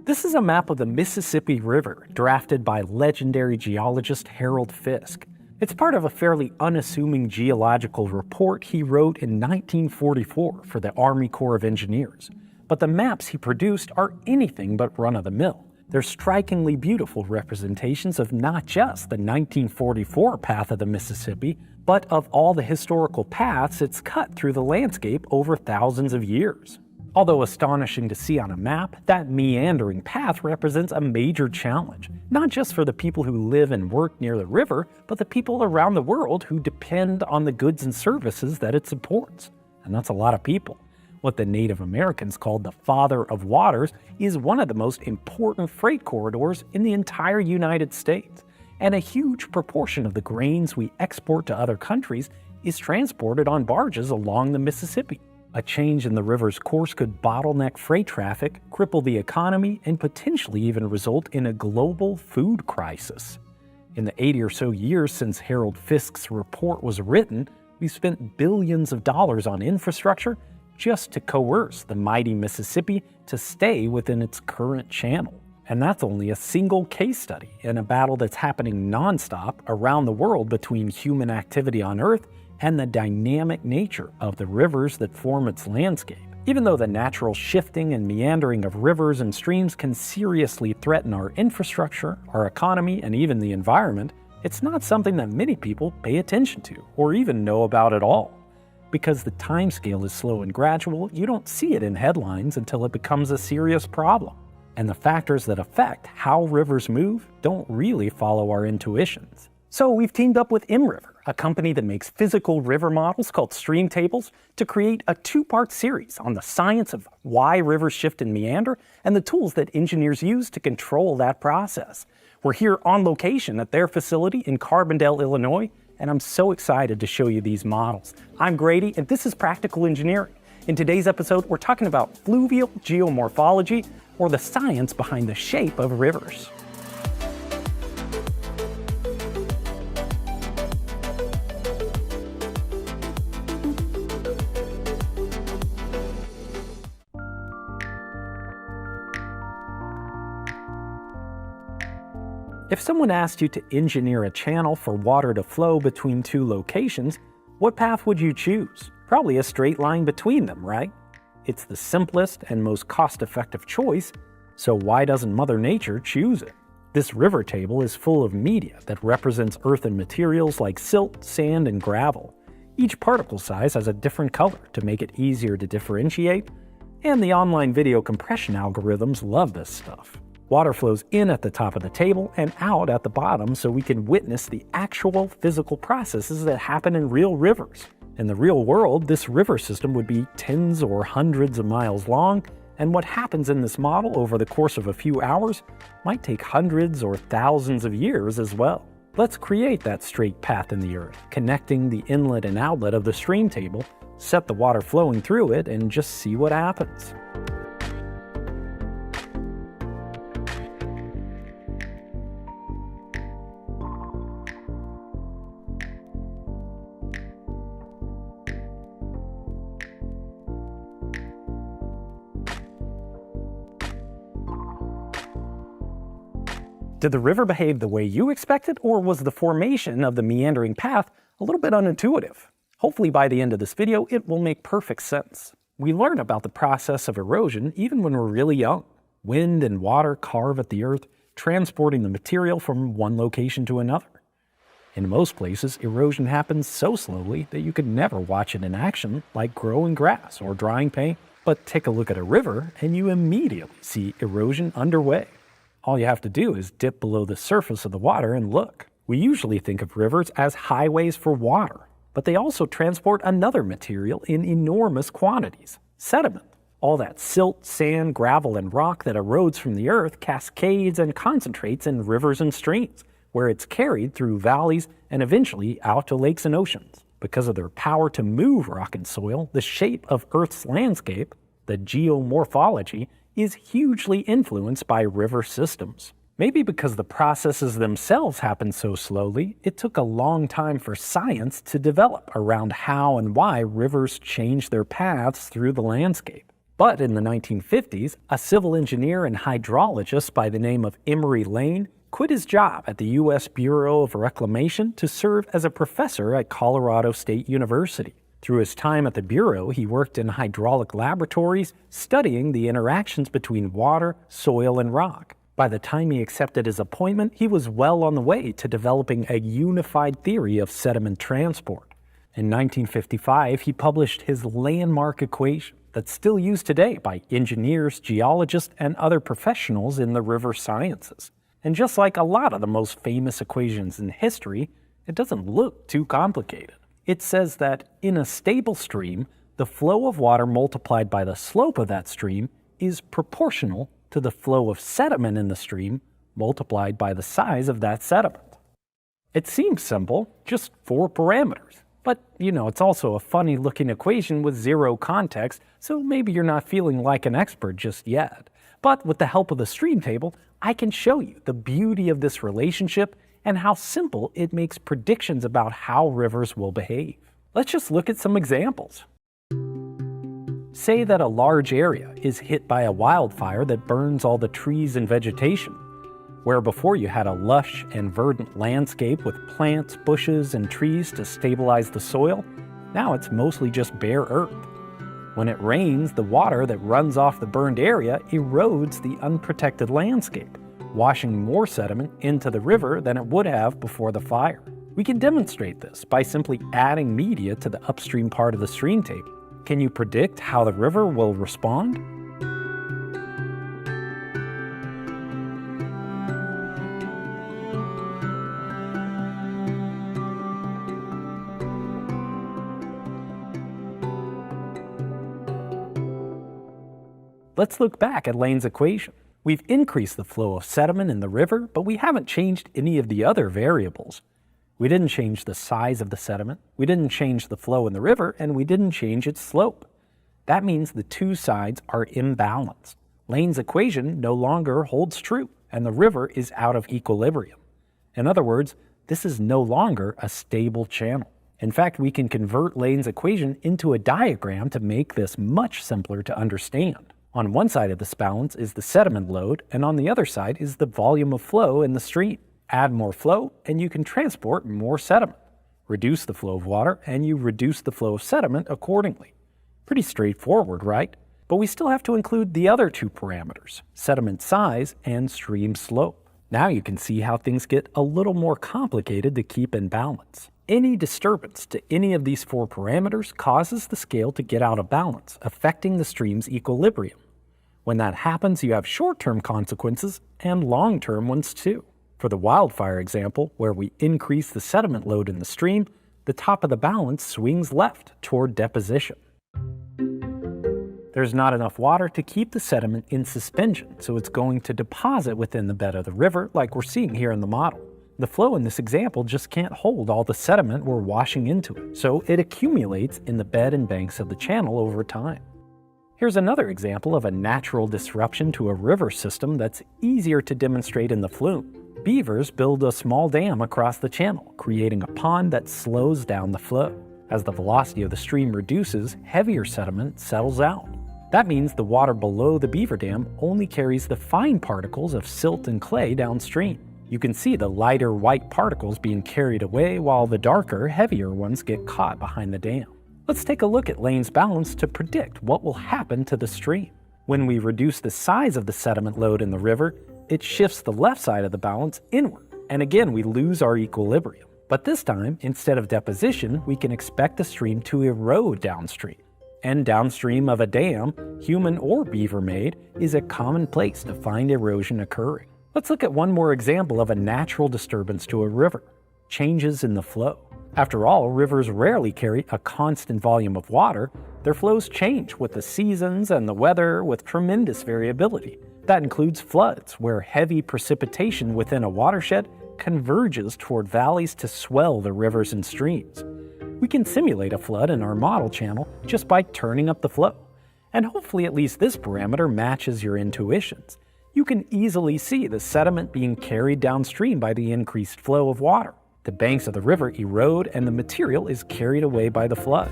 This is a map of the Mississippi River, drafted by legendary geologist Harold Fiske. It's part of a fairly unassuming geological report he wrote in 1944 for the Army Corps of Engineers. But the maps he produced are anything but run-of-the-mill. They're strikingly beautiful representations of not just the 1944 path of the Mississippi, but of all the historical paths it's cut through the landscape over thousands of years. Although astonishing to see on a map, that meandering path represents a major challenge, not just for the people who live and work near the river, but the people around the world who depend on the goods and services that it supports. And that's a lot of people. What the Native Americans called the Father of Waters is one of the most important freight corridors in the entire United States. And a huge proportion of the grains we export to other countries is transported on barges along the Mississippi. A change in the river's course could bottleneck freight traffic, cripple the economy, and potentially even result in a global food crisis. In the 80 or so years since Harold Fiske's report was written, we've spent billions of dollars on infrastructure just to coerce the mighty Mississippi to stay within its current channel. And that's only a single case study in a battle that's happening nonstop around the world between human activity on Earth and the dynamic nature of the rivers that form its landscape. Even though the natural shifting and meandering of rivers and streams can seriously threaten our infrastructure, our economy, and even the environment, it's not something that many people pay attention to or even know about at all. Because the timescale is slow and gradual, you don't see it in headlines until it becomes a serious problem. And the factors that affect how rivers move don't really follow our intuitions. So we've teamed up with ImRiver, a company that makes physical river models called stream tables, to create a two-part series on the science of why rivers shift and meander and the tools that engineers use to control that process. We're here on location at their facility in Carbondale, Illinois, and I'm so excited to show you these models. I'm Grady, and this is Practical Engineering. In today's episode, we're talking about fluvial geomorphology, or the science behind the shape of rivers. If someone asked you to engineer a channel for water to flow between two locations, what path would you choose? Probably a straight line between them, right? It's the simplest and most cost-effective choice, so why doesn't Mother Nature choose it? This river table is full of media that represents earthen materials like silt, sand, and gravel. Each particle size has a different color to make it easier to differentiate, and the online video compression algorithms love this stuff. Water flows in at the top of the table and out at the bottom so we can witness the actual physical processes that happen in real rivers. In the real world, this river system would be tens or hundreds of miles long, and what happens in this model over the course of a few hours might take hundreds or thousands of years as well. Let's create that straight path in the earth, connecting the inlet and outlet of the stream table, set the water flowing through it, and just see what happens. Did the river behave the way you expected, or was the formation of the meandering path a little bit unintuitive? Hopefully by the end of this video, it will make perfect sense. We learn about the process of erosion even when we're really young. Wind and water carve at the earth, transporting the material from one location to another. In most places, erosion happens so slowly that you could never watch it in action, like growing grass or drying paint. But take a look at a river and you immediately see erosion underway. All you have to do is dip below the surface of the water and look. We usually think of rivers as highways for water, but they also transport another material in enormous quantities: sediment. All that silt, sand, gravel, and rock that erodes from the earth cascades and concentrates in rivers and streams, where it's carried through valleys and eventually out to lakes and oceans. Because of their power to move rock and soil, the shape of Earth's landscape, the geomorphology, is hugely influenced by river systems. Maybe because the processes themselves happen so slowly, it took a long time for science to develop around how and why rivers change their paths through the landscape. But in the 1950s, a civil engineer and hydrologist by the name of Emory Lane quit his job at the U.S. Bureau of Reclamation to serve as a professor at Colorado State University. Through his time at the Bureau, he worked in hydraulic laboratories, studying the interactions between water, soil, and rock. By the time he accepted his appointment, he was well on the way to developing a unified theory of sediment transport. In 1955, he published his landmark equation that's still used today by engineers, geologists, and other professionals in the river sciences. And just like a lot of the most famous equations in history, it doesn't look too complicated. It says that in a stable stream, the flow of water multiplied by the slope of that stream is proportional to the flow of sediment in the stream multiplied by the size of that sediment. It seems simple, just 4 parameters. But, it's also a funny-looking equation with 0 context, so maybe you're not feeling like an expert just yet. But with the help of the stream table, I can show you the beauty of this relationship and how simple it makes predictions about how rivers will behave. Let's just look at some examples. Say that a large area is hit by a wildfire that burns all the trees and vegetation. Where before you had a lush and verdant landscape with plants, bushes, and trees to stabilize the soil, now it's mostly just bare earth. When it rains, the water that runs off the burned area erodes the unprotected landscape, washing more sediment into the river than it would have before the fire. We can demonstrate this by simply adding media to the upstream part of the stream table. Can you predict how the river will respond? Let's look back at Lane's equation. We've increased the flow of sediment in the river, but we haven't changed any of the other variables. We didn't change the size of the sediment, we didn't change the flow in the river, and we didn't change its slope. That means the 2 sides are imbalanced. Lane's equation no longer holds true, and the river is out of equilibrium. In other words, this is no longer a stable channel. In fact, we can convert Lane's equation into a diagram to make this much simpler to understand. On one side of this balance is the sediment load, and on the other side is the volume of flow in the stream. Add more flow, and you can transport more sediment. Reduce the flow of water, and you reduce the flow of sediment accordingly. Pretty straightforward, right? But we still have to include the other 2 parameters, sediment size and stream slope. Now you can see how things get a little more complicated to keep in balance. Any disturbance to any of these 4 parameters causes the scale to get out of balance, affecting the stream's equilibrium. When that happens, you have short-term consequences and long-term ones too. For the wildfire example, where we increase the sediment load in the stream, the top of the balance swings left toward deposition. There's not enough water to keep the sediment in suspension, so it's going to deposit within the bed of the river like we're seeing here in the model. The flow in this example just can't hold all the sediment we're washing into it, so it accumulates in the bed and banks of the channel over time. Here's another example of a natural disruption to a river system that's easier to demonstrate in the flume. Beavers build a small dam across the channel, creating a pond that slows down the flow. As the velocity of the stream reduces, heavier sediment settles out. That means the water below the beaver dam only carries the fine particles of silt and clay downstream. You can see the lighter white particles being carried away while the darker, heavier ones get caught behind the dam. Let's take a look at Lane's balance to predict what will happen to the stream. When we reduce the size of the sediment load in the river, it shifts the left side of the balance inward, and again we lose our equilibrium. But this time, instead of deposition, we can expect the stream to erode downstream. And downstream of a dam, human or beaver-made, is a common place to find erosion occurring. Let's look at one more example of a natural disturbance to a river: changes in the flow. After all, rivers rarely carry a constant volume of water. Their flows change with the seasons and the weather with tremendous variability. That includes floods, where heavy precipitation within a watershed converges toward valleys to swell the rivers and streams. We can simulate a flood in our model channel just by turning up the flow. And hopefully at least this parameter matches your intuitions. You can easily see the sediment being carried downstream by the increased flow of water. The banks of the river erode and the material is carried away by the flood.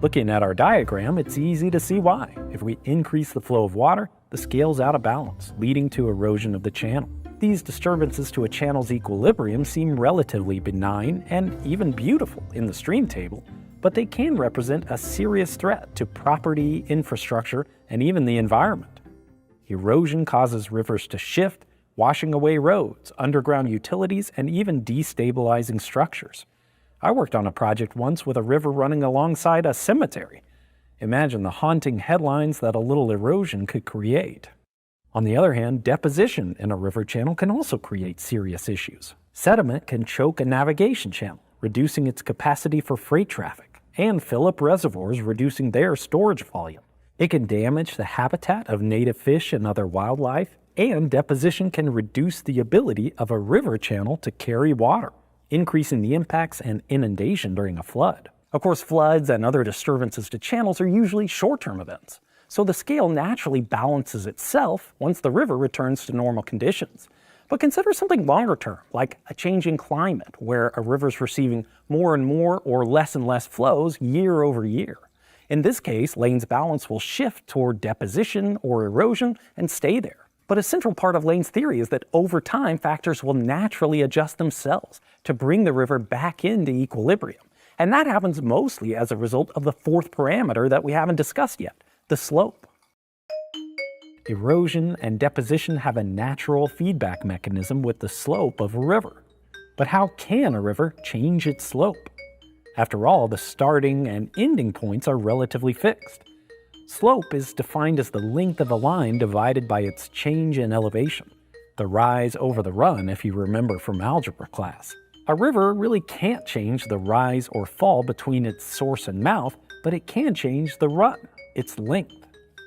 Looking at our diagram, it's easy to see why. If we increase the flow of water, the scale's out of balance, leading to erosion of the channel. These disturbances to a channel's equilibrium seem relatively benign and even beautiful in the stream table, but they can represent a serious threat to property, infrastructure, and even the environment. Erosion causes rivers to shift, washing away roads, underground utilities, and even destabilizing structures. I worked on a project once with a river running alongside a cemetery. Imagine the haunting headlines that a little erosion could create. On the other hand, deposition in a river channel can also create serious issues. Sediment can choke a navigation channel, reducing its capacity for freight traffic, and fill up reservoirs, reducing their storage volume. It can damage the habitat of native fish and other wildlife, and deposition can reduce the ability of a river channel to carry water, increasing the impacts and inundation during a flood. Of course, floods and other disturbances to channels are usually short-term events, so the scale naturally balances itself once the river returns to normal conditions. But consider something longer term, like a changing climate, where a river's receiving more and more or less and less flows year over year. In this case, Lane's balance will shift toward deposition or erosion and stay there. But a central part of Lane's theory is that over time, factors will naturally adjust themselves to bring the river back into equilibrium. And that happens mostly as a result of the fourth parameter that we haven't discussed yet, the slope. Erosion and deposition have a natural feedback mechanism with the slope of a river. But how can a river change its slope? After all, the starting and ending points are relatively fixed. Slope is defined as the length of a line divided by its change in elevation, the rise over the run if you remember from algebra class. A river really can't change the rise or fall between its source and mouth, but it can change the run, its length.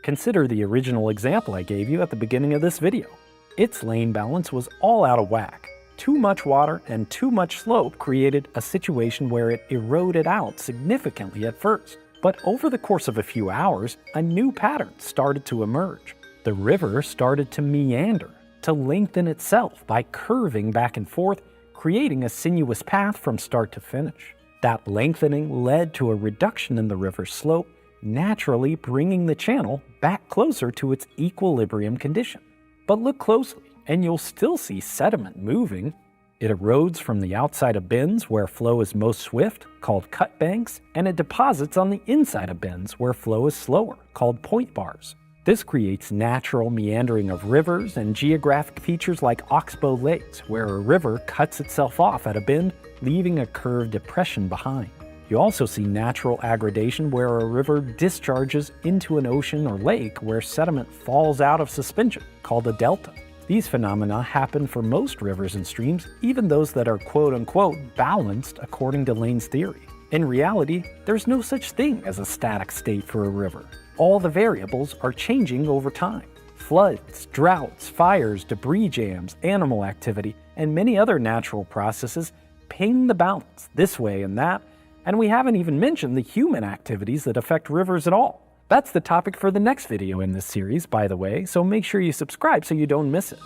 Consider the original example I gave you at the beginning of this video. Its lane balance was all out of whack. Too much water and too much slope created a situation where it eroded out significantly at first. But over the course of a few hours, a new pattern started to emerge. The river started to meander, to lengthen itself by curving back and forth, creating a sinuous path from start to finish. That lengthening led to a reduction in the river's slope, naturally bringing the channel back closer to its equilibrium condition. But look closely, and you'll still see sediment moving. It erodes from the outside of bends where flow is most swift, called cut banks, and it deposits on the inside of bends where flow is slower, called point bars. This creates natural meandering of rivers and geographic features like Oxbow Lakes, where a river cuts itself off at a bend, leaving a curved depression behind. You also see natural aggradation where a river discharges into an ocean or lake where sediment falls out of suspension, called a delta. These phenomena happen for most rivers and streams, even those that are quote-unquote balanced according to Lane's theory. In reality, there's no such thing as a static state for a river. All the variables are changing over time. Floods, droughts, fires, debris jams, animal activity, and many other natural processes ping the balance this way and that, and we haven't even mentioned the human activities that affect rivers at all. That's the topic for the next video in this series, by the way, so make sure you subscribe so you don't miss it.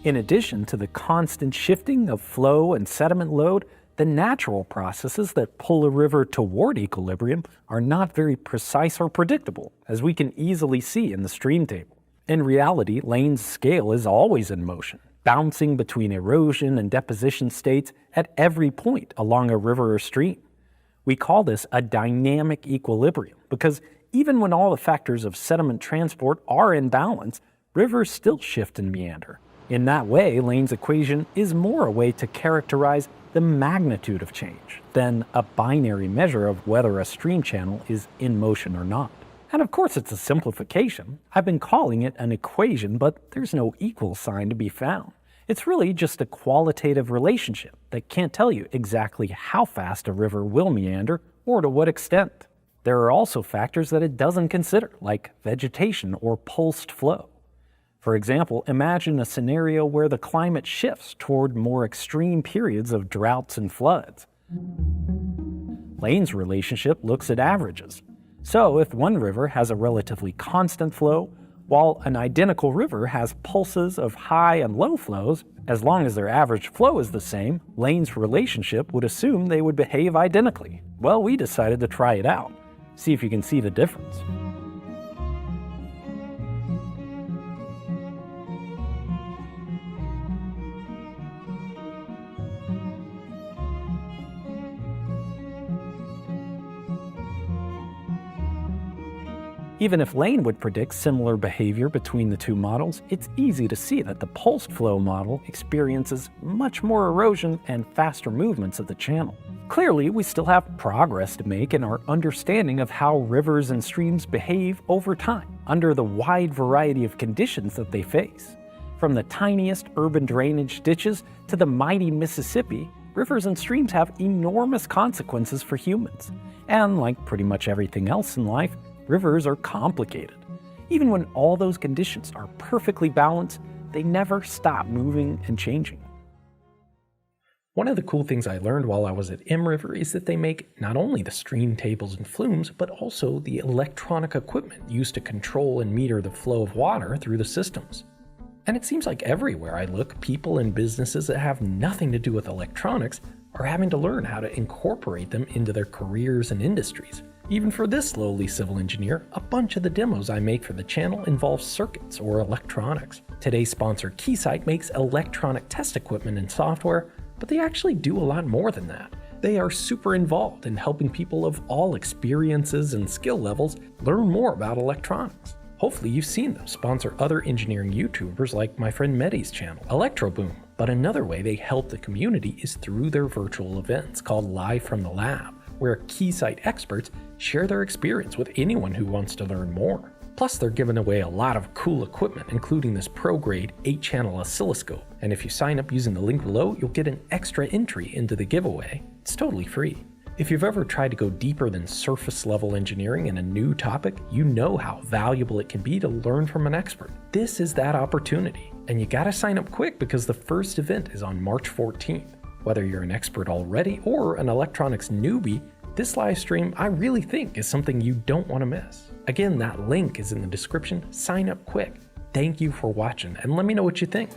In addition to the constant shifting of flow and sediment load, the natural processes that pull a river toward equilibrium are not very precise or predictable, as we can easily see in the stream table. In reality, Lane's scale is always in motion, bouncing between erosion and deposition states at every point along a river or stream. We call this a dynamic equilibrium because even when all the factors of sediment transport are in balance, rivers still shift and meander. In that way, Lane's equation is more a way to characterize the magnitude of change than a binary measure of whether a stream channel is in motion or not. And of course it's a simplification. I've been calling it an equation, but there's no equal sign to be found. It's really just a qualitative relationship that can't tell you exactly how fast a river will meander or to what extent. There are also factors that it doesn't consider, like vegetation or pulsed flow. For example, imagine a scenario where the climate shifts toward more extreme periods of droughts and floods. Lane's relationship looks at averages. So if one river has a relatively constant flow, while an identical river has pulses of high and low flows, as long as their average flow is the same, Lane's relationship would assume they would behave identically. Well, we decided to try it out. See if you can see the difference. Even if Lane would predict similar behavior between the two models, it's easy to see that the pulsed flow model experiences much more erosion and faster movements of the channel. Clearly, we still have progress to make in our understanding of how rivers and streams behave over time, under the wide variety of conditions that they face. From the tiniest urban drainage ditches to the mighty Mississippi, rivers and streams have enormous consequences for humans. And like pretty much everything else in life, rivers are complicated. Even when all those conditions are perfectly balanced, they never stop moving and changing. One of the cool things I learned while I was at MRiver is that they make not only the stream tables and flumes, but also the electronic equipment used to control and meter the flow of water through the systems. And it seems like everywhere I look, people and businesses that have nothing to do with electronics are having to learn how to incorporate them into their careers and industries. Even for this lowly civil engineer, a bunch of the demos I make for the channel involve circuits or electronics. Today's sponsor, Keysight, makes electronic test equipment and software, but they actually do a lot more than that. They are super involved in helping people of all experiences and skill levels learn more about electronics. Hopefully you've seen them sponsor other engineering YouTubers like my friend Mehdi's channel, Electroboom. But another way they help the community is through their virtual events called Live from the Lab, where Keysight experts share their experience with anyone who wants to learn more. Plus, they're giving away a lot of cool equipment, including this pro-grade 8-channel oscilloscope. And if you sign up using the link below, you'll get an extra entry into the giveaway. It's totally free. If you've ever tried to go deeper than surface-level engineering in a new topic, you know how valuable it can be to learn from an expert. This is that opportunity. And you gotta sign up quick because the first event is on March 14th. Whether you're an expert already or an electronics newbie, this live stream I really think is something you don't want to miss. Again, that link is in the description. Sign up quick. Thank you for watching and let me know what you think.